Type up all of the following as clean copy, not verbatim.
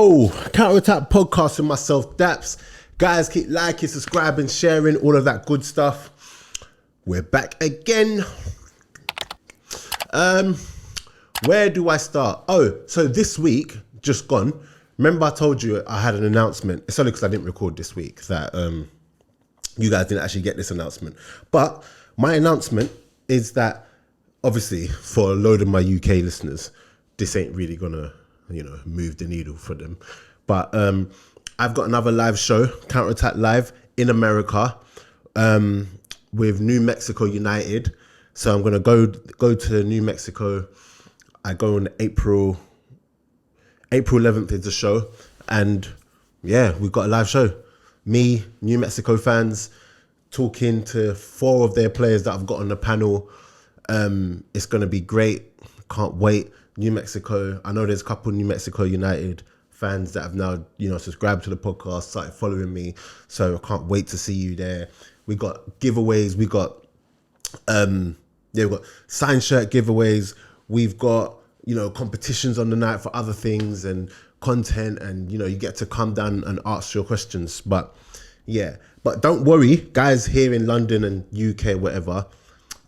Yo, Counter Attack podcast with myself, Daps. Guys, keep liking, subscribing, sharing, all of that good stuff. We're back again. Where do I start? Oh, so this week, just gone. Remember I told you I had an announcement. It's only because I didn't record this week that you guys didn't actually get this announcement. But my announcement is that, obviously, for a load of my UK listeners, this ain't really gonna, move the needle for them. But I've got another live show, Counter Attack Live in America, with New Mexico United. So I'm gonna go to New Mexico. I go on April 11th is the show, and yeah, we've got a live show. Me, New Mexico fans, talking to 4 of their players that I've got on the panel. It's gonna be great. Can't wait. New Mexico. I know there's a couple New Mexico United fans that have now, subscribed to the podcast, started following me. So I can't wait to see you there. We got giveaways. We got we've got signed shirt giveaways. We've got, competitions on the night for other things and content, and, you get to come down and ask your questions. But yeah, but don't worry, guys here in London and UK, whatever,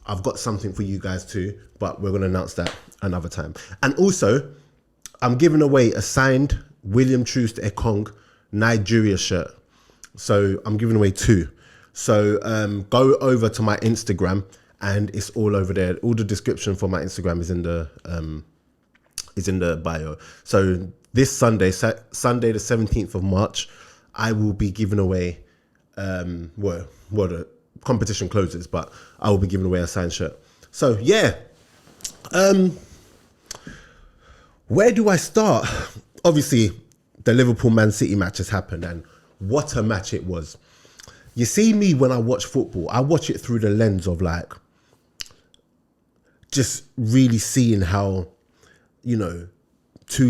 I've got something for you guys too, but we're going to announce that another time. And also, I'm giving away a signed William Truce Ekong Nigeria shirt. So I'm giving away 2. So go over to my Instagram, and it's all over there. All the description for my Instagram is in the bio. So this Sunday the 17th of March, I will be giving away, the competition closes, but I will be giving away a signed shirt. So yeah, where do I start? Obviously, the Liverpool-Man City match has happened, and what a match it was. You see, me when I watch football, I watch it through the lens of just really seeing how, 2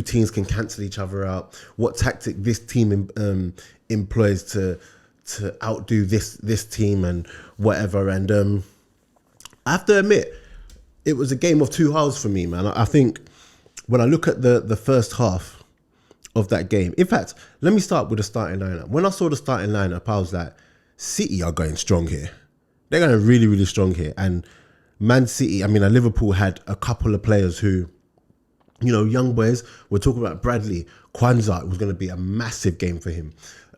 teams can cancel each other out, what tactic this team employs to outdo this team and whatever. And I have to admit, it was a game of 2 halves for me, man. I think when I look at the first half of that game, in fact, let me start with the starting lineup. When I saw the starting lineup, I was like, City are going strong here. They're going really, really strong here. And Man City, Liverpool had a couple of players who, young boys. We're talking about Bradley. Kwanzaa, it was going to be a massive game for him.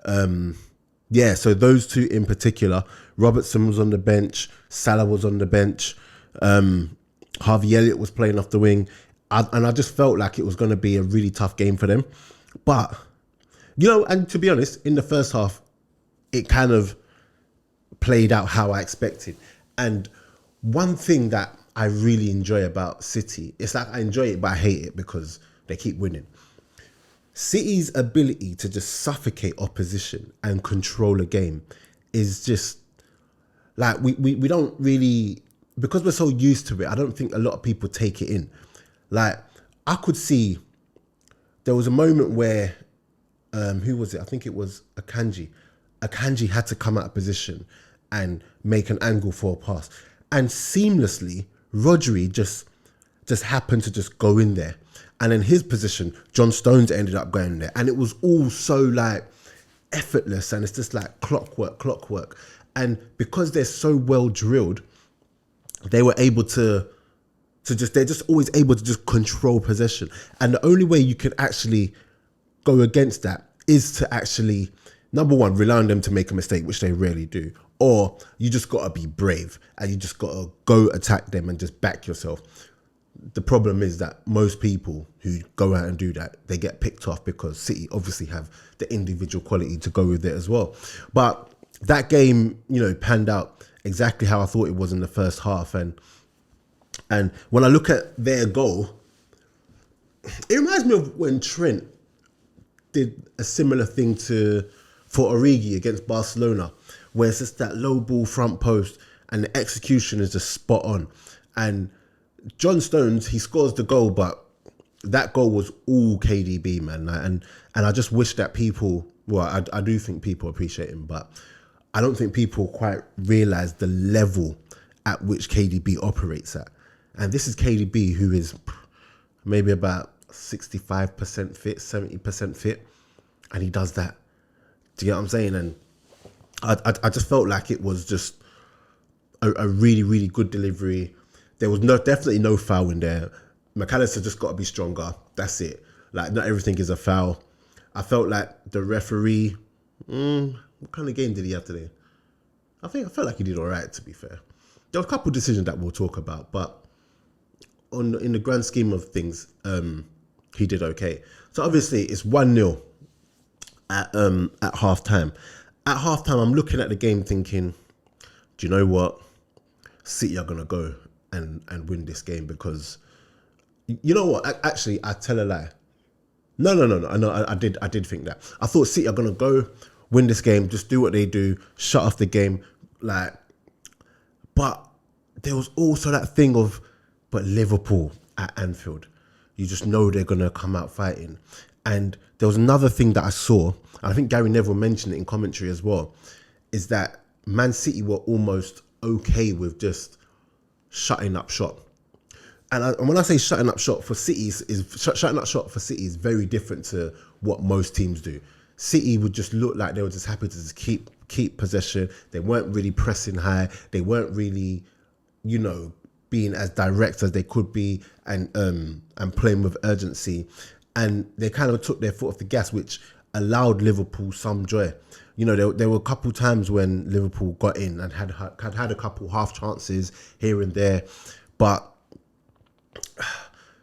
So those 2 in particular. Robertson was on the bench. Salah was on the bench. Harvey Elliott was playing off the wing. And I just felt like it was going to be a really tough game for them. But, and to be honest, in the first half, it kind of played out how I expected. And one thing that I really enjoy about City, it's like I enjoy it, but I hate it because they keep winning. City's ability to just suffocate opposition and control a game is just like, we don't really, because we're so used to it, I don't think a lot of people take it in. Like, I could see there was a moment where, who was it? I think it was Akanji. Akanji had to come out of position and make an angle for a pass. And seamlessly, Rodri just happened to just go in there. And in his position, John Stones ended up going there. And it was all so effortless, and it's just like clockwork. And because they're so well drilled, they were able they're just always able to just control possession. And the only way you can actually go against that is to actually, number one, rely on them to make a mistake, which they rarely do. Or you just got to be brave and you just got to go attack them and just back yourself. The problem is that most people who go out and do that, they get picked off because City obviously have the individual quality to go with it as well. But that game, panned out exactly how I thought it was in the first half. And when I look at their goal, it reminds me of when Trent did a similar thing for Origi against Barcelona, where it's just that low ball front post and the execution is just spot on. And John Stones, he scores the goal, but that goal was all KDB, man. And I just wish that people, I do think people appreciate him, but I don't think people quite realise the level at which KDB operates at. And this is KDB, who is maybe about 65% fit, 70% fit. and he does that. Do you get what I'm saying? And I just felt like it was just a really, really good delivery. There was definitely no foul in there. McAllister just got to be stronger. That's it. Like, not everything is a foul. I felt like the referee, what kind of game did he have today? I felt like he did all right, to be fair. There were a couple of decisions that we'll talk about, but in the grand scheme of things, he did okay. So obviously it's 1-0 at half time. At half time, I'm looking at the game thinking, do you know what? City are gonna go and win this game, because you know what? Actually, I tell a lie. No. I know I did think that. I thought City are gonna go win this game, just do what they do, shut off the game, like. But there was also that thing of, but Liverpool at Anfield, you just know they're gonna come out fighting. And there was another thing that I saw, and I think Gary Neville mentioned it in commentary as well, is that Man City were almost okay with just shutting up shop. And when I say shutting up shop for City, shutting up shop for City is very different to what most teams do. City would just look like they were just happy to just keep possession. They weren't really pressing high. They weren't really, being as direct as they could be, and playing with urgency. And they kind of took their foot off the gas, which allowed Liverpool some joy. There were a couple times when Liverpool got in and had a couple half chances here and there, but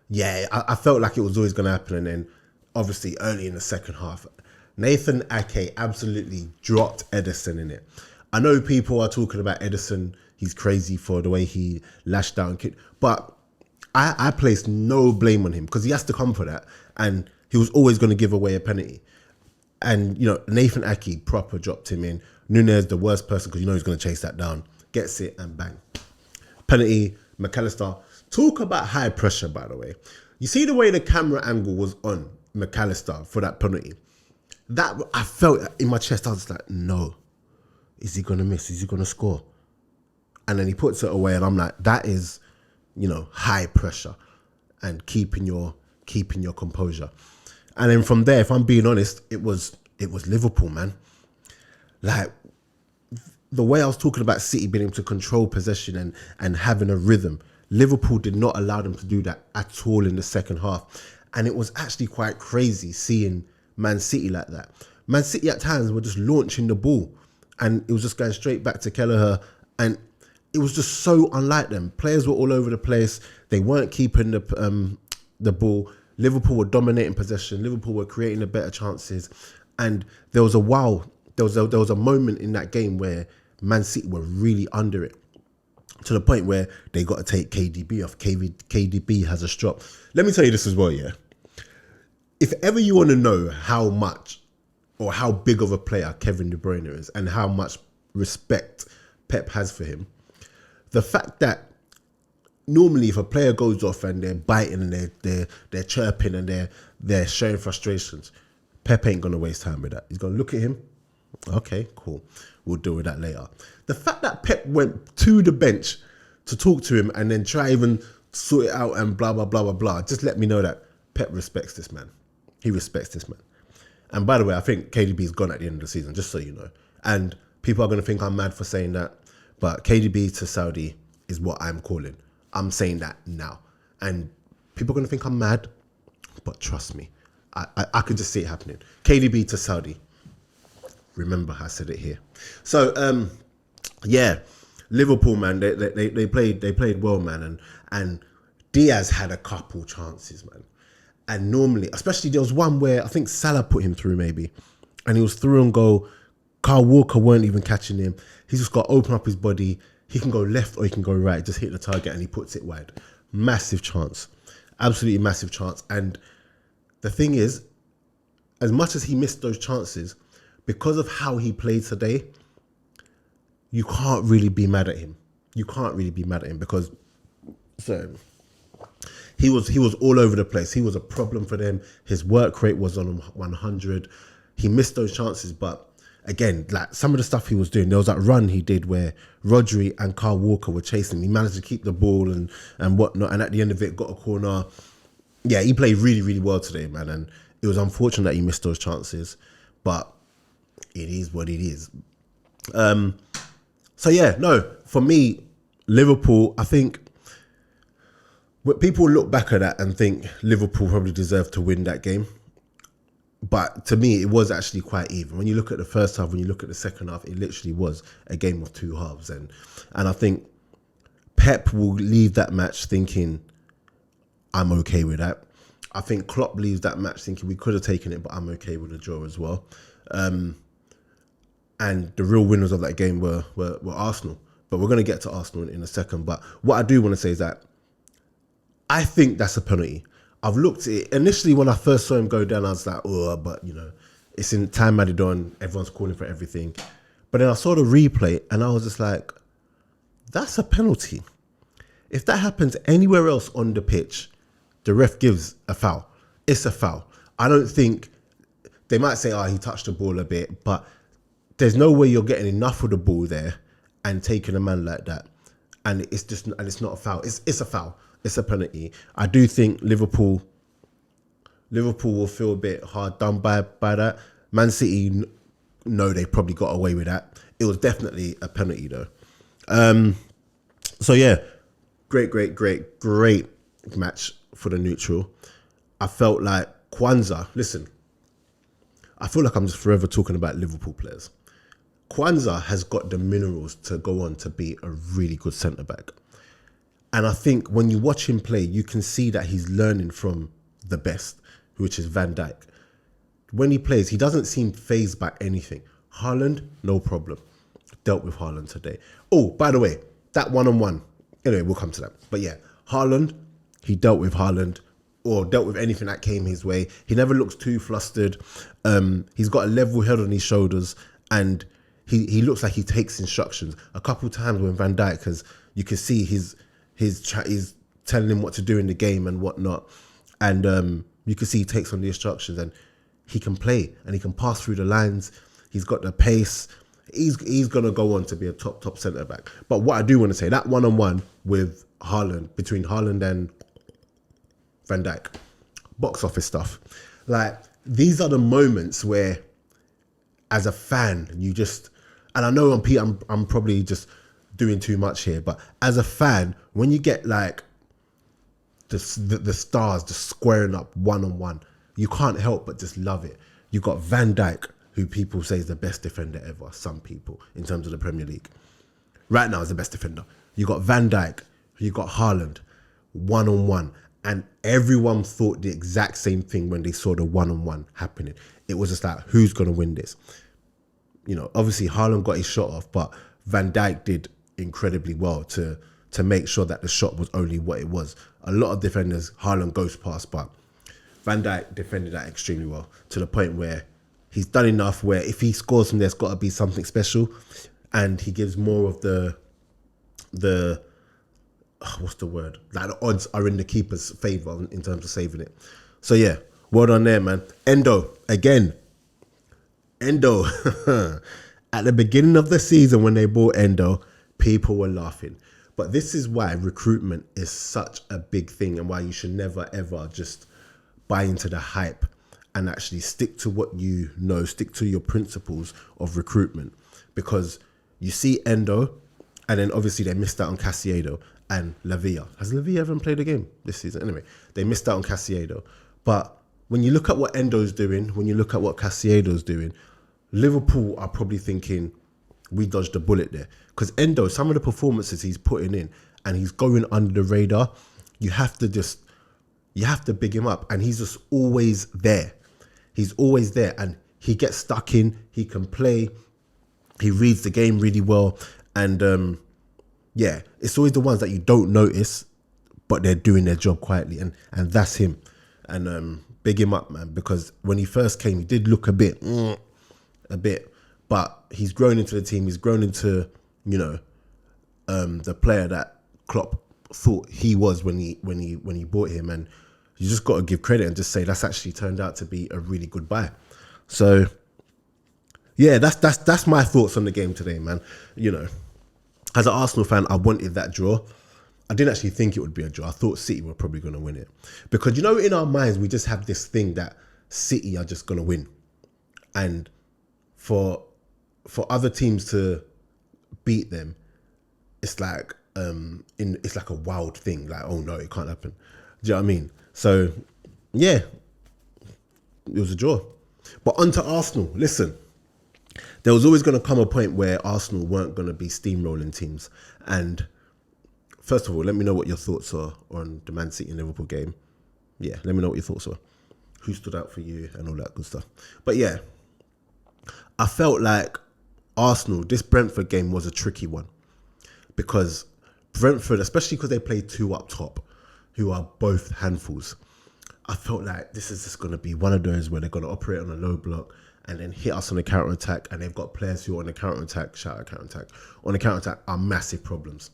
yeah, I felt like it was always going to happen. And then obviously early in the second half, Nathan Ake absolutely dropped Ederson in it. I know people are talking about Ederson. He's crazy for the way he lashed out and kicked, but I placed no blame on him, because he has to come for that, and he was always going to give away a penalty. And Nathan Ake proper dropped him in. Nunez, the worst person, because he's going to chase that down, gets it and bang, penalty. McAllister. Talk about high pressure, by the way. You see the way the camera angle was on McAllister for that penalty? That, I felt in my chest. I was like, no. Is he going to miss? Is he going to score? And then he puts it away, and I'm like, that is, high pressure and keeping your composure. And then from there, if I'm being honest, it was Liverpool, man. Like, the way I was talking about City being able to control possession and having a rhythm, Liverpool did not allow them to do that at all in the second half. And it was actually quite crazy seeing Man City like that. Man City at times were just launching the ball, and it was just going straight back to Kelleher, and it was just so unlike them. Players were all over the place. They weren't keeping the ball. Liverpool were dominating possession. Liverpool were creating the better chances. And there was a moment in that game where Man City were really under it, to the point where they got to take KDB off. KDB has a strop. Let me tell you this as well, yeah. If ever you want to know how much or how big of a player Kevin De Bruyne is, and how much respect Pep has for him, the fact that normally if a player goes off and they're biting and they're chirping and they're showing frustrations, Pep ain't gonna waste time with that. He's gonna look at him. Okay, cool. We'll deal with that later. The fact that Pep went to the bench to talk to him and then try even sort it out and blah blah blah blah blah, just let me know that Pep respects this man. He respects this man. And by the way, I think KDB is gone at the end of the season, just so you know. And people are gonna think I'm mad for saying that, but KDB to Saudi is what I'm calling. I'm saying that now. And people are going to think I'm mad, but trust me, I could just see it happening. KDB to Saudi. Remember, I said it here. So, yeah, Liverpool, man, they played well, man. And Diaz had a couple chances, man. And normally, especially there was one where I think Salah put him through maybe, and he was through and goal. Kyle Walker weren't even catching him. He's just got to open up his body. He can go left or he can go right, just hit the target, and he puts it wide. Massive chance. Absolutely massive chance. And the thing is, as much as he missed those chances, because of how he played today, you can't really be mad at him. You can't really be mad at him, because he was all over the place. He was a problem for them. His work rate was on 100. He missed those chances, but again, like some of the stuff he was doing, there was that run he did where Rodri and Kyle Walker were chasing him. He managed to keep the ball and whatnot, and at the end of it, got a corner. Yeah, he played really, really well today, man, and it was unfortunate that he missed those chances. but it is what it is. So yeah, no, for me, Liverpool, I think people look back at that and think Liverpool probably deserved to win that game. But to me, it was actually quite even. When you look at the first half, when you look at the second half, it literally was a game of two halves. And I think Pep will leave that match thinking, I'm okay with that. I think Klopp leaves that match thinking we could have taken it, but I'm okay with the draw as well. And the real winners of that game were Arsenal. But we're going to get to Arsenal in a second. But what I do want to say is that I think that's a penalty. I've looked at it. Initially, when I first saw him go down, I was like, oh, but, you know, it's in time added on. Everyone's calling for everything. But then I saw the replay and I was just like, that's a penalty. If that happens anywhere else on the pitch, the ref gives a foul. It's a foul. I don't think, they might say, he touched the ball a bit, but there's no way you're getting enough of the ball there and taking a man like that. And it's not a foul. It's a foul. It's a penalty. I do think Liverpool will feel a bit hard done by that. Man City, no, they probably got away with that. It was definitely a penalty though. So yeah, great match for the neutral. I felt like Kwanzaa, listen, I feel like I'm just forever talking about Liverpool players. Kwanzaa has got the minerals to go on to be a really good centre-back. And I think when you watch him play, you can see that he's learning from the best, which is Van Dijk. When he plays, he doesn't seem fazed by anything. Haaland, no problem. Dealt with Haaland today. Oh, by the way, that one-on-one. Anyway, we'll come to that. But yeah, Haaland, he dealt with Haaland or dealt with anything that came his way. He never looks too flustered. He's got a level head on his shoulders and he looks like he takes instructions. A couple times when Van Dijk you can see he's telling him what to do in the game and whatnot. And you can see he takes on the instructions and he can play and he can pass through the lines. He's got the pace. He's going to go on to be a top centre-back. But what I do want to say, that one-on-one with Haaland, between Haaland and Van Dijk, box office stuff. Like, these are the moments where, as a fan, you just... And I know I'm probably just doing too much here, but as a fan, when you get like the stars just squaring up one-on-one, you can't help but just love it. You got Van Dijk, who people say is the best defender ever, some people, in terms of the Premier League. Right now is the best defender. You got Van Dijk, you got Haaland, one-on-one. And everyone thought the exact same thing when they saw the one-on-one happening. It was just like, who's going to win this? You know, obviously Haaland got his shot off, but Van Dijk did incredibly well to make sure that the shot was only what it was. A lot of defenders, Haaland goes past, but Van Dijk defended that extremely well to the point where he's done enough where if he scores from there, it's got to be something special. And he gives more of the what's the word? Like the odds are in the keeper's favour in terms of saving it. So yeah, well done there, man. Endo, again. Endo. At the beginning of the season when they bought Endo, people were laughing. But this is why recruitment is such a big thing and why you should never, ever just buy into the hype and actually stick to what you know, stick to your principles of recruitment. Because you see Endo, and then obviously they missed out on Caicedo and Lavia. Has Lavia ever played a game this season? Anyway, they missed out on Caicedo. But when you look at what Endo's doing, when you look at what Caicedo's doing, Liverpool are probably thinking, we dodged a bullet there. Because Endo, some of the performances he's putting in and he's going under the radar, you have to big him up. And he's just always there. He's always there and he gets stuck in, he can play, he reads the game really well. And yeah, it's always the ones that you don't notice, but they're doing their job quietly. And that's him. And big him up, man, because when he first came, he did look a bit, but he's grown into the team. He's grown into, you know, the player that Klopp thought he was when he bought him. And you just got to give credit and just say that's actually turned out to be a really good buy. So yeah, that's my thoughts on the game today, man. You know, as an Arsenal fan, I wanted that draw. I didn't actually think it would be a draw. I thought City were probably going to win it. Because, you know, in our minds, we just have this thing that City are just going to win. And for other teams to beat them, it's like it's like a wild thing. Like, oh no, it can't happen. Do you know what I mean? So yeah, it was a draw. But on to Arsenal. Listen, there was always going to come a point where Arsenal weren't going to be steamrolling teams. And first of all, let me know what your thoughts are on the Man City and Liverpool game. Yeah, let me know what your thoughts are. Who stood out for you and all that good stuff. But yeah, I felt like Arsenal, this Brentford game was a tricky one. Because Brentford, especially because they play two up top, who are both handfuls, I felt like this is just going to be one of those where they're going to operate on a low block and then hit us on the counter-attack, and they've got players who are on the counter-attack, shout out counter-attack, on the counter-attack are massive problems.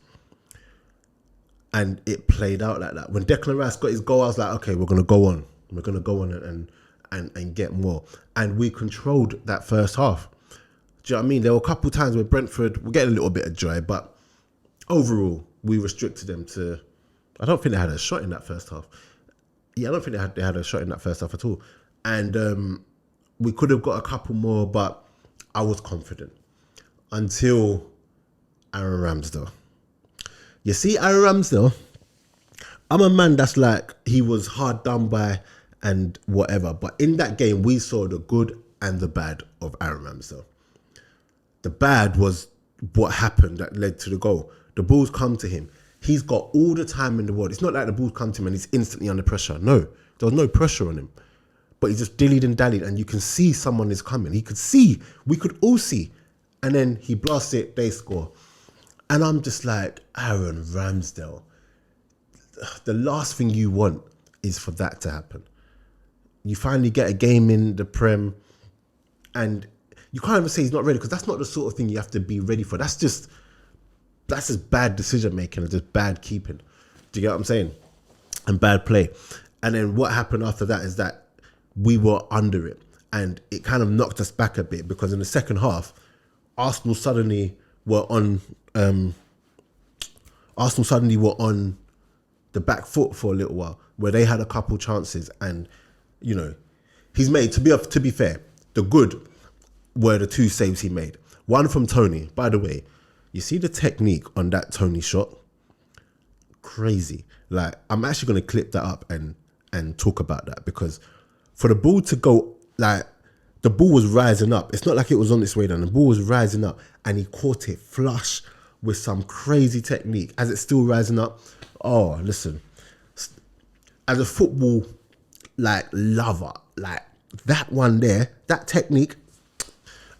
And it played out like that. When Declan Rice got his goal, I was like, okay, we're going to go on. We're going to go on and get more. And we controlled that first half. Do you know what I mean? There were a couple of times where Brentford were getting a little bit of joy, but overall, we restricted them to... I don't think they had a shot in that first half. Yeah, I don't think they had a shot in that first half at all. And we could have got a couple more, but I was confident. Until Aaron Ramsdale. You see, Aaron Ramsdale, I'm a man that's like, he was hard done by and whatever. But in that game, we saw the good and the bad of Aaron Ramsdale. The bad was what happened that led to the goal. The balls come to him. He's got all the time in the world. It's not like the balls come to him and he's instantly under pressure. No, there was no pressure on him. But he just dillied and dallied, and you can see someone is coming. He could see, we could all see. And then he blasts it, they score. And I'm just like, Aaron Ramsdale, the last thing you want is for that to happen. You finally get a game in the Prem, and you can't even say he's not ready, because that's not the sort of thing you have to be ready for. That's just bad decision making and just bad keeping. Do you get what I'm saying? And bad play. And then what happened after that is that we were under it, and it kind of knocked us back a bit, because in the second half, Arsenal suddenly were on the back foot for a little while, where they had a couple chances, and you know, he's made, to be fair, the good were the two saves he made. One from Tony, by the way. You see the technique on that Tony shot? Crazy. Like, I'm actually going to clip that up and talk about that, because for the ball to go, like, the ball was rising up. It's not like it was on its way down. The ball was rising up, and he caught it flush with some crazy technique as it's still rising up. Oh, listen, as a football, like, lover, like, that one there, that technique,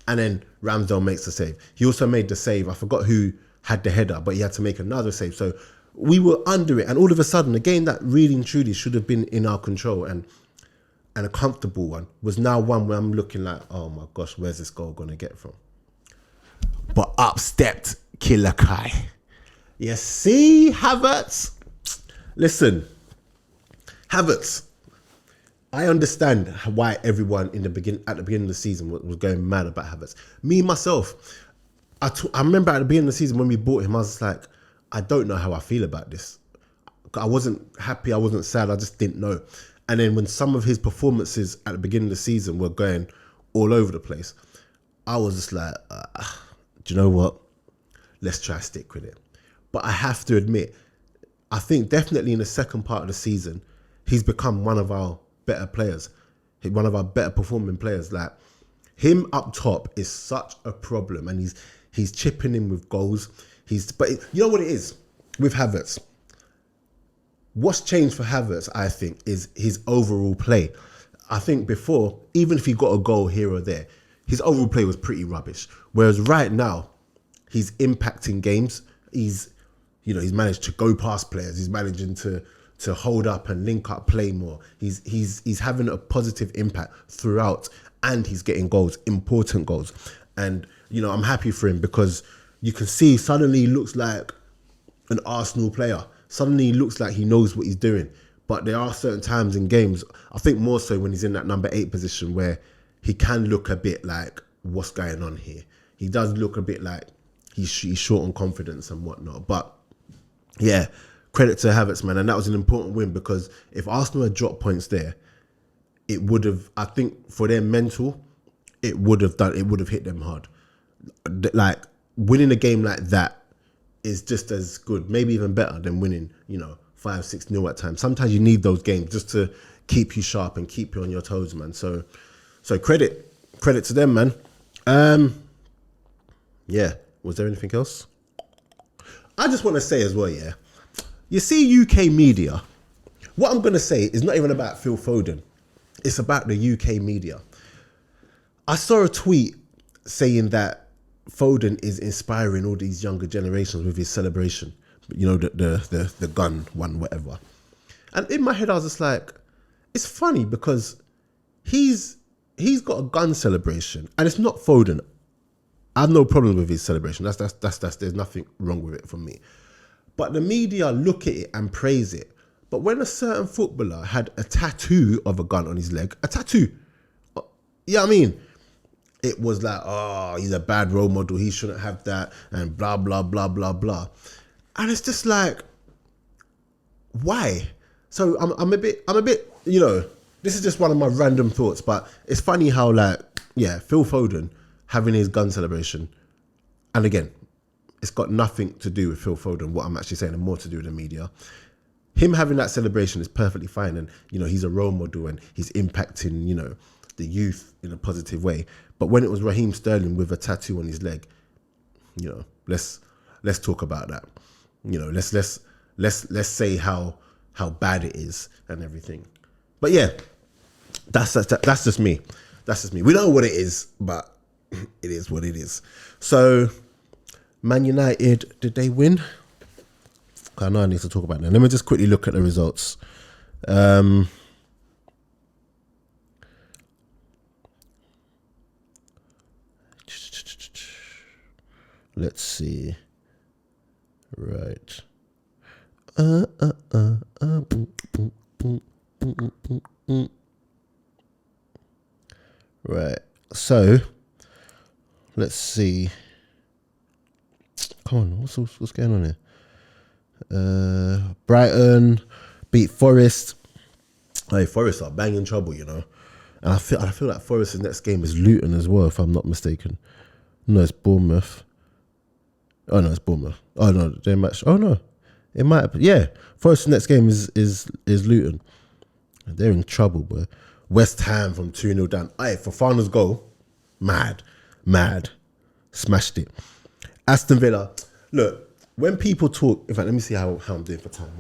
and then Ramsdale makes the save. He also made the save. I forgot who had the header, but he had to make another save. So we were under it, and all of a sudden, a game that really and truly should have been in our control and a comfortable one was now one where I'm looking like, oh my gosh, where's this goal going to get from? But up stepped Killer Kai. You see, Havertz? Listen, Havertz, I understand why everyone at the beginning of the season was going mad about Havertz. Me, myself, I remember at the beginning of the season when we bought him, I was just like, I don't know how I feel about this. I wasn't happy, I wasn't sad, I just didn't know. And then when some of his performances at the beginning of the season were going all over the place, I was just like, do you know what? Let's try to stick with it. But I have to admit, I think definitely in the second part of the season, he's become one of our better players, one of our better performing players. Like, him up top is such a problem, and he's chipping in with goals. But you know what it is with Havertz? What's changed for Havertz, I think, is his overall play. I think before, even if he got a goal here or there, his overall play was pretty rubbish. Whereas right now, he's impacting games. He's managed to go past players. He's managing to hold up and link up play more. He's having a positive impact throughout, and he's getting goals, important goals. And, I'm happy for him, because you can see suddenly he looks like an Arsenal player. Suddenly he looks like he knows what he's doing. But there are certain times in games, I think more so when he's in that number 8 position, where he can look a bit like, what's going on here? He does look a bit like he's short on confidence and whatnot. But yeah, credit to Havertz, man. And that was an important win, because if Arsenal had dropped points there, it would have, I think, for their mental, it would have hit them hard. Like winning a game like that is just as good, maybe even better than winning, 5-6-0 at times. Sometimes you need those games just to keep you sharp and keep you on your toes, man. So credit to them, man. Yeah. Was there anything else? I just want to say as well, yeah. You see UK media, what I'm going to say is not even about Phil Foden. It's about the UK media. I saw a tweet saying that Foden is inspiring all these younger generations with his celebration. The gun one, whatever. And in my head, I was just like, it's funny because he's got a gun celebration and it's not Foden. I have no problem with his celebration. That's there's nothing wrong with it for me. But the media look at it and praise it. But when a certain footballer had a tattoo of a gun on his leg, a tattoo, I mean, it was like, oh, he's a bad role model. He shouldn't have that, and blah blah blah blah blah. And it's just like, why? So I'm a bit, this is just one of my random thoughts, but it's funny how Phil Foden having his gun celebration, and again, it's got nothing to do with Phil Foden, what I'm actually saying, and more to do with the media. Him having that celebration is perfectly fine, and he's a role model and he's impacting the youth in a positive way. But when it was Raheem Sterling with a tattoo on his leg, let's talk about that. Let's say how bad it is and everything. But yeah, that's just me. That's just me. We know what it is, but it is what it is. So, Man United, did they win? I know I need to talk about that. Let me just quickly look at the results. Let's see. Right. Right. So, let's see. Come on, what's going on here? Brighton beat Forest. Hey, Forest are banging trouble, And I feel like Forest's next game is Luton as well, if I'm not mistaken. No, it's Bournemouth. Oh no, it's Bournemouth. Oh no, their match. Oh no, it might have, yeah. Forest's next game is Luton. They're in trouble, boy. West Ham from 2-0 down. Hey, for Fafana's goal, mad. Smashed it. Aston Villa. Look, when people talk, in fact, let me see how I'm doing for time.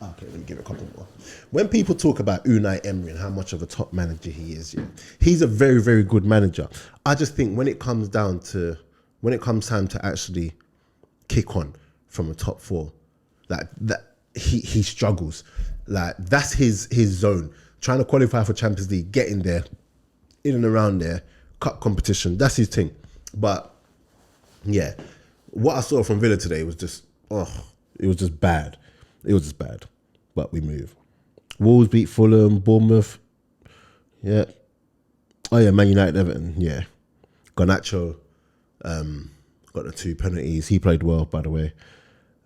Okay, let me give it a couple more. When people talk about Unai Emery and how much of a top manager he is, he's a very, very good manager. I just think when it comes time to actually kick on from a top four, like that, he struggles. Like that's his zone. Trying to qualify for Champions League, getting there, in and around there, cup competition, that's his thing. But yeah, what I saw from Villa today was just, it was just bad. It was just bad. But we move. Wolves beat Fulham, Bournemouth. Yeah. Oh yeah, Man United, Everton. Yeah. Garnacho got the 2 penalties. He played well, by the way.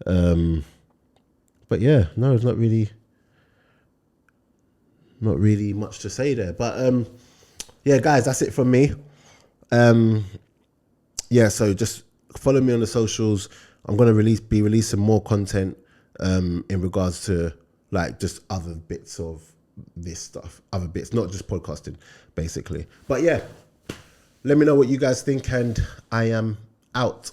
But yeah, no, it's not really much to say there. But yeah, guys, that's it from me. Yeah, so just follow me on the socials. I'm gonna be releasing more content in regards to like just other bits of this stuff, other bits, not just podcasting, basically. But yeah, let me know what you guys think, and I am out.